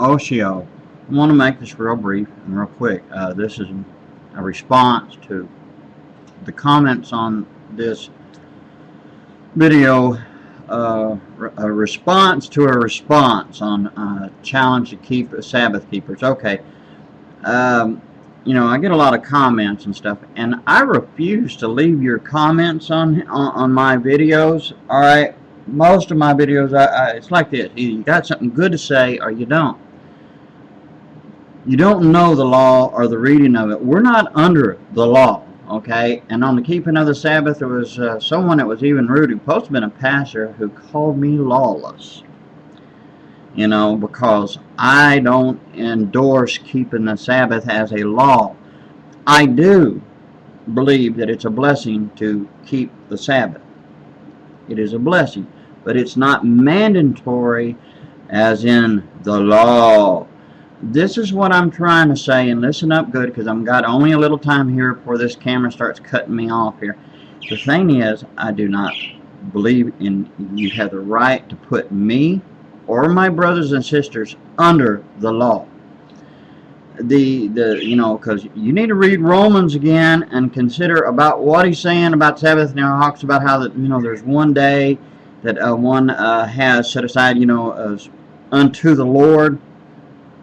Oshio. I want to make this real brief and real quick. This is a response to the comments on this video, a response to a response on challenge to keep Sabbath keepers. Okay, you know, I get a lot of comments and stuff, and I refuse to leave your comments on my videos. All right, most of my videos, it's like this: either you got something good to say or you don't. You don't know the law or the reading of it. We're not under the law, okay? And on the keeping of the Sabbath, there was someone that was even rude, who supposed to have been a pastor, who called me lawless. You know, because I don't endorse keeping the Sabbath as a law. I do believe that it's a blessing to keep the Sabbath. It is a blessing, but it's not mandatory as in the law. This is what I'm trying to say, and listen up good, because I've got only a little time here before this camera starts cutting me off here. The thing is, I do not believe in you have the right to put me or my brothers and sisters under the law. You know, because you need to read Romans again and consider about what he's saying about Sabbath. Now, he talks about how that, you know, there's one day that one has set aside, you know, as unto the Lord.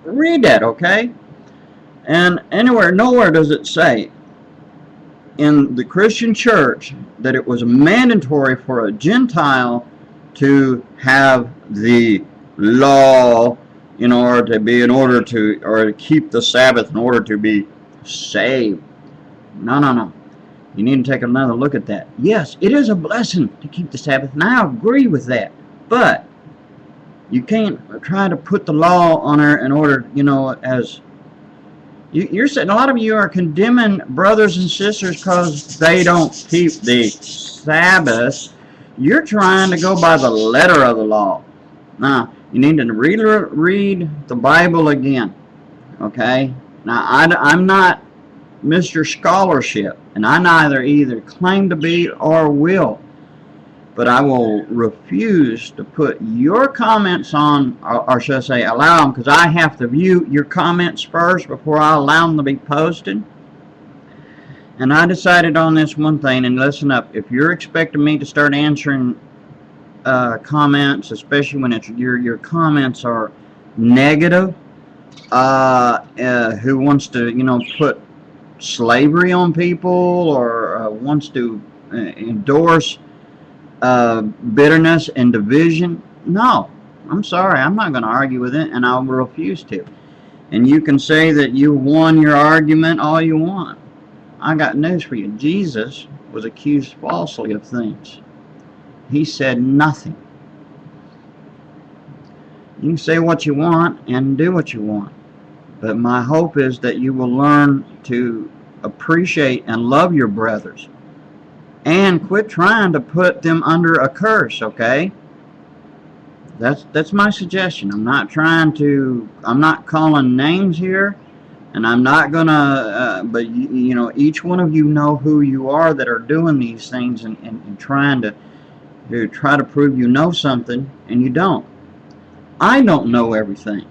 Read that, okay? And nowhere does it say in the Christian church that it was mandatory for a Gentile to have the law in order to keep the Sabbath in order to be saved. No. You need to take another look at that. Yes, it is a blessing to keep the Sabbath, and I agree with that. But you can't try to put the law on her in order, you know, as you're saying. A lot of you are condemning brothers and sisters because they don't keep the Sabbath. You're trying to go by the letter of the law. Now, you need to read the Bible again, okay? Now, I'm not Mr. Scholarship, and I neither either claim to be or will. But I will refuse to put your comments on, or should I say allow them, because I have to view your comments first before I allow them to be posted. And I decided on this one thing, and listen up, if you're expecting me to start answering comments, especially when it's your comments are negative, who wants to, you know, put slavery on people, or wants to endorse bitterness and division, no, I'm sorry, I'm not going to argue with it, and I will refuse to. And you can say that you won your argument all you want. I got news for you. Jesus was accused falsely of things. He said nothing. You can say what you want and do what you want, but my hope is that you will learn to appreciate and love your brothers and quit trying to put them under a curse, okay? That's my suggestion. I'm not calling names here, and I'm not gonna, but you know, each one of you know who you are that are doing these things and trying to try to prove you know something, and you don't. I don't know everything.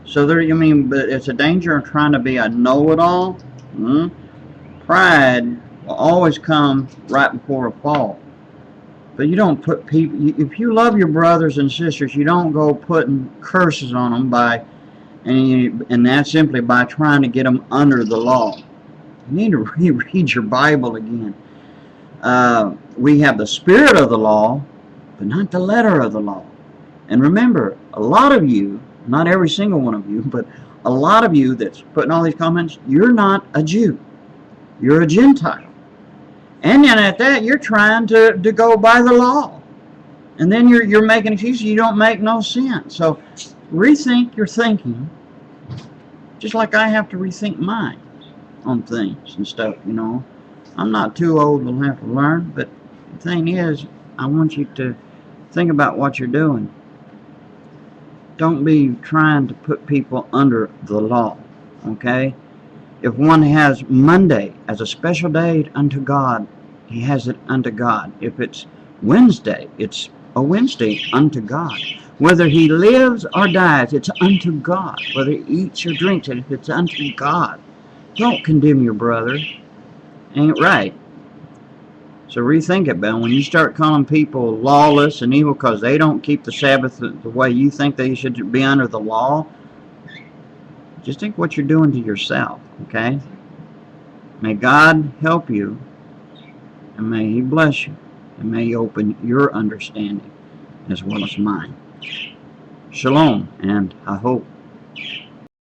So there, you mean, but it's a danger of trying to be a know-it-all. Pride will always come right before a fall. But you don't put people, if you love your brothers and sisters, you don't go putting curses on them and that's simply by trying to get them under the law. You need to reread your Bible again. We have the spirit of the law, but not the letter of the law. And remember, a lot of you, not every single one of you, but a lot of you that's putting all these comments, you're not a Jew. You're a Gentile. And then at that, you're trying to go by the law. And then you're making excuses. You don't make no sense. So rethink your thinking, just like I have to rethink mine on things and stuff, you know. I'm not too old to have to learn, but the thing is, I want you to think about what you're doing. Don't be trying to put people under the law, okay? If one has Monday as a special day unto God, he has it unto God. If it's Wednesday, it's a Wednesday unto God. Whether he lives or dies, it's unto God. Whether he eats or drinks, it's unto God. Don't condemn your brother. Ain't right. So rethink it, Ben. When you start calling people lawless and evil because they don't keep the Sabbath the way you think they should be under the law, just think what you're doing to yourself, okay? May God help you, and may He bless you, and may He open your understanding as well as mine. Shalom, and I hope